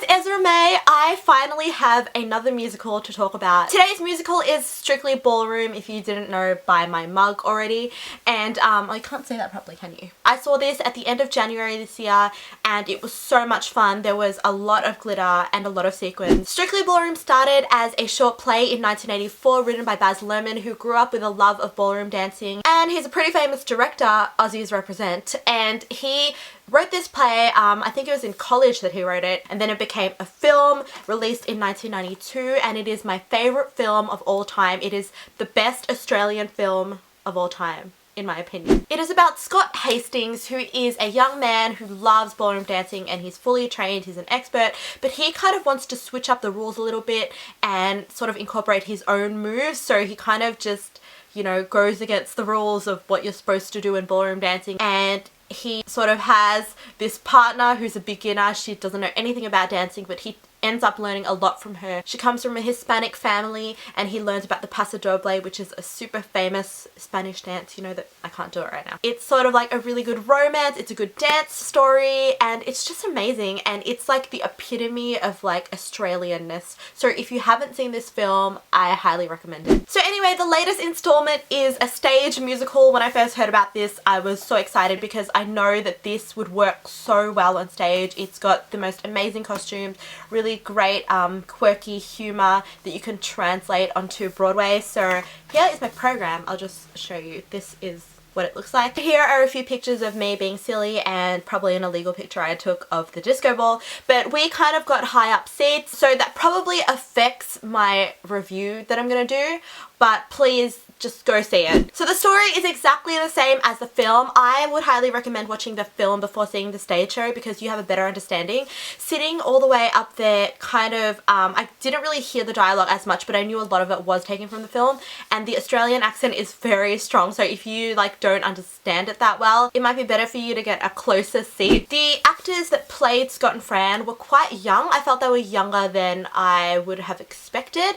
it's Ezra May. I finally have another musical to talk about. Today's musical is strictly Ballroom, if you didn't know by my mug already. And I can't say that properly, can you? I saw this at the end of January this year and it was so much fun. There was a lot of glitter and a lot of sequins. Strictly Ballroom started as a short play in 1984 written by Baz, who grew up with a love of ballroom dancing, and he's a pretty famous director, Aussies represent, and he wrote this play, I think it was in college that he wrote it, and then it became a film released in 1992, and it is my favourite film of all time. It is the best Australian film of all time, in my opinion. It is about Scott Hastings, who is a young man who loves ballroom dancing and he's fully trained, he's an expert, but he kind of wants to switch up the rules a little bit and sort of incorporate his own moves, so he kind of just, you know, goes against the rules of what you're supposed to do in ballroom dancing. And he sort of has this partner who's a beginner. She doesn't know anything about dancing, but he ends up learning a lot from her. She comes from a Hispanic family and he learns about the Paso Doble, which is a super famous Spanish dance. You know that I can't do it right now. It's sort of like a really good romance, it's a good dance story, and it's just amazing, and it's like the epitome of like Australianness. So if you haven't seen this film, I highly recommend it. So anyway, the latest installment is a stage musical. When I first heard about this, I was so excited because I know that this would work so well on stage. It's got the most amazing costumes, really great quirky humor that you can translate onto Broadway. So here is my program. I'll just show you. This is what it looks like. Here are a few pictures of me being silly and probably an illegal picture I took of the disco ball, but we kind of got high up seats, so that probably affects my review that I'm gonna do, but please just go see it. So the story is exactly the same as the film. I would highly recommend watching the film before seeing the stage show because you have a better understanding. Sitting all the way up there, kind of, I didn't really hear the dialogue as much, but I knew a lot of it was taken from the film, and the Australian accent is very strong, so if you like don't understand it that well, it might be better for you to get a closer seat. The actors that played Scott and Fran were quite young. I felt they were younger than I would have expected.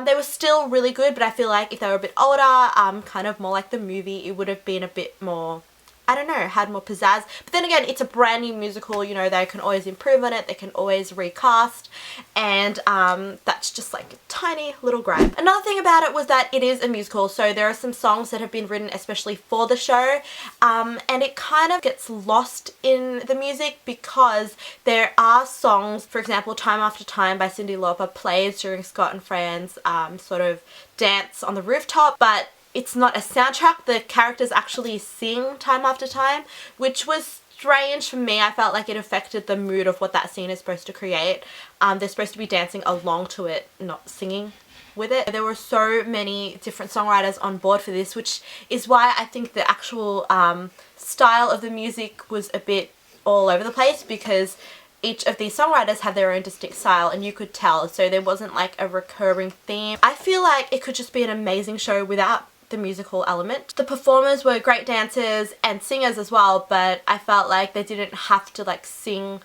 They were still really good, but I feel like if they were a bit older, kind of more like the movie, it would have been a bit more, I don't know, had more pizzazz. But then again, it's a brand new musical, you know, they can always improve on it, they can always recast, and that's just like a tiny little gripe. Another thing about it was that it is a musical, so there are some songs that have been written especially for the show, and it kind of gets lost in the music because there are songs, for example, Time After Time by Cyndi Lauper plays during Scott and Fran's sort of dance on the rooftop, but it's not a soundtrack. The characters actually sing Time After Time, which was strange for me. I felt like it affected the mood of what that scene is supposed to create. They're supposed to be dancing along to it, not singing with it. There were so many different songwriters on board for this, which is why I think the actual style of the music was a bit all over the place, because each of these songwriters have their own distinct style and you could tell, so there wasn't like a recurring theme. I feel like it could just be an amazing show without the musical element. The performers were great dancers and singers as well, but I felt like they didn't have to like sing,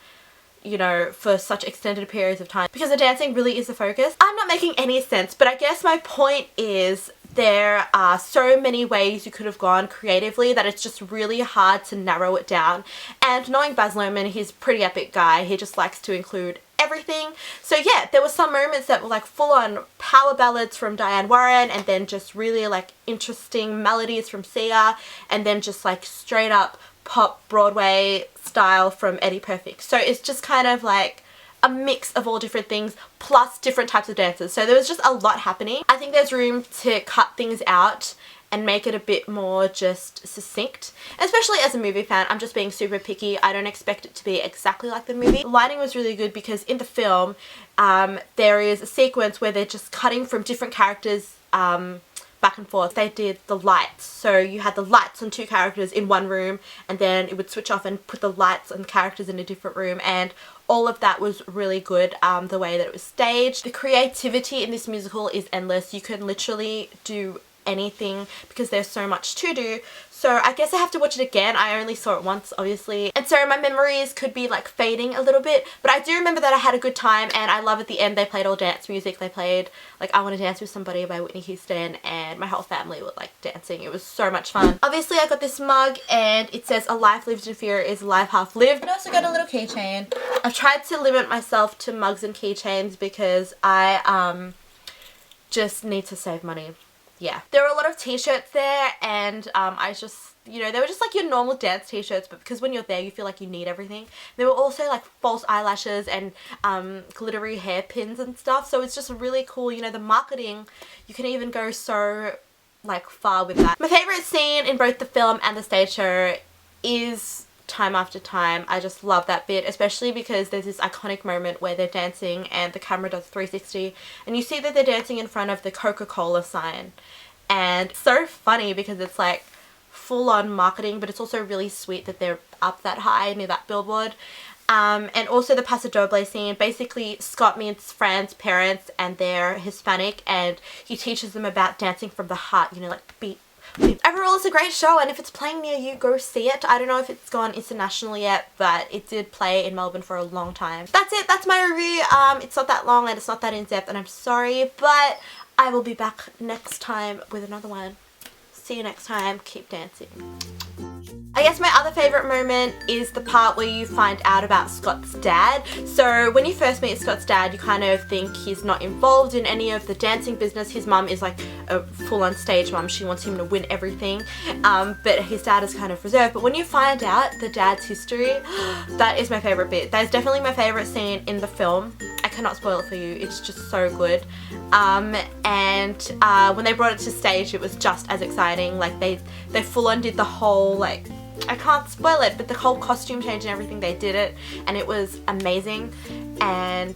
you know, for such extended periods of time because the dancing really is the focus. I'm not making any sense, but I guess my point is there are so many ways you could have gone creatively that it's just really hard to narrow it down. And knowing Baz, he's a pretty epic guy. He just likes to include everything. So yeah, there were some moments that were like full-on power ballads from Diane Warren, and then just really like interesting melodies from Sia, and then just like straight up pop Broadway style from Eddie Perfect. So it's just kind of like a mix of all different things plus different types of dances. So there was just a lot happening. I think there's room to cut things out and make it a bit more just succinct. Especially as a movie fan, I'm just being super picky. I don't expect it to be exactly like the movie. The lighting was really good because in the film there is a sequence where they're just cutting from different characters back and forth. They did the lights, so you had the lights on two characters in one room, and then it would switch off and put the lights and characters in a different room, and all of that was really good, the way that it was staged. The creativity in this musical is endless. You can literally do anything because there's so much to do. So I guess I have to watch it again. I only saw it once, obviously. And so my memories could be like fading a little bit. But I do remember that I had a good time, and I love at the end they played all dance music. They played like I Want to Dance with Somebody by Whitney Houston, and my whole family were like dancing. It was so much fun. Obviously I got this mug and it says a life lived in fear is a life half lived. I also got a little keychain. I've tried to limit myself to mugs and keychains because I just need to save money. Yeah, there were a lot of t-shirts there, and I just, you know, they were just like your normal dance t-shirts, but because when you're there you feel like you need everything. There were also like false eyelashes and glittery hairpins and stuff, so it's just really cool. You know, the marketing, you can even go so like far with that. My favorite scene in both the film and the stage show is Time After Time. I just love that bit, especially because there's this iconic moment where they're dancing and the camera does 360 and you see that they're dancing in front of the Coca-Cola sign, and it's so funny because it's like full-on marketing, but it's also really sweet that they're up that high near that billboard. And also the Paso Doble scene. Basically Scott meets Fran's parents and they're Hispanic, and he teaches them about dancing from the heart, you know, like beat. Overall, it's a great show, and if it's playing near you, go see it. I don't know if it's gone international yet, but it did play in Melbourne for a long time. That's it. That's my review. It's not that long and it's not that in-depth, and I'm sorry, but I will be back next time with another one. See you next time. Keep dancing. I guess my other favourite moment is the part where you find out about Scott's dad. So when you first meet Scott's dad, you kind of think he's not involved in any of the dancing business. His mum is like a full-on stage mum. She wants him to win everything. But his dad is kind of reserved. But when you find out the dad's history, that is my favourite bit. That is definitely my favourite scene in the film. I cannot spoil it for you. It's just so good. And when they brought it to stage, it was just as exciting. Like they full-on did the whole, like, I can't spoil it, but the whole costume change and everything, they did it, and it was amazing. And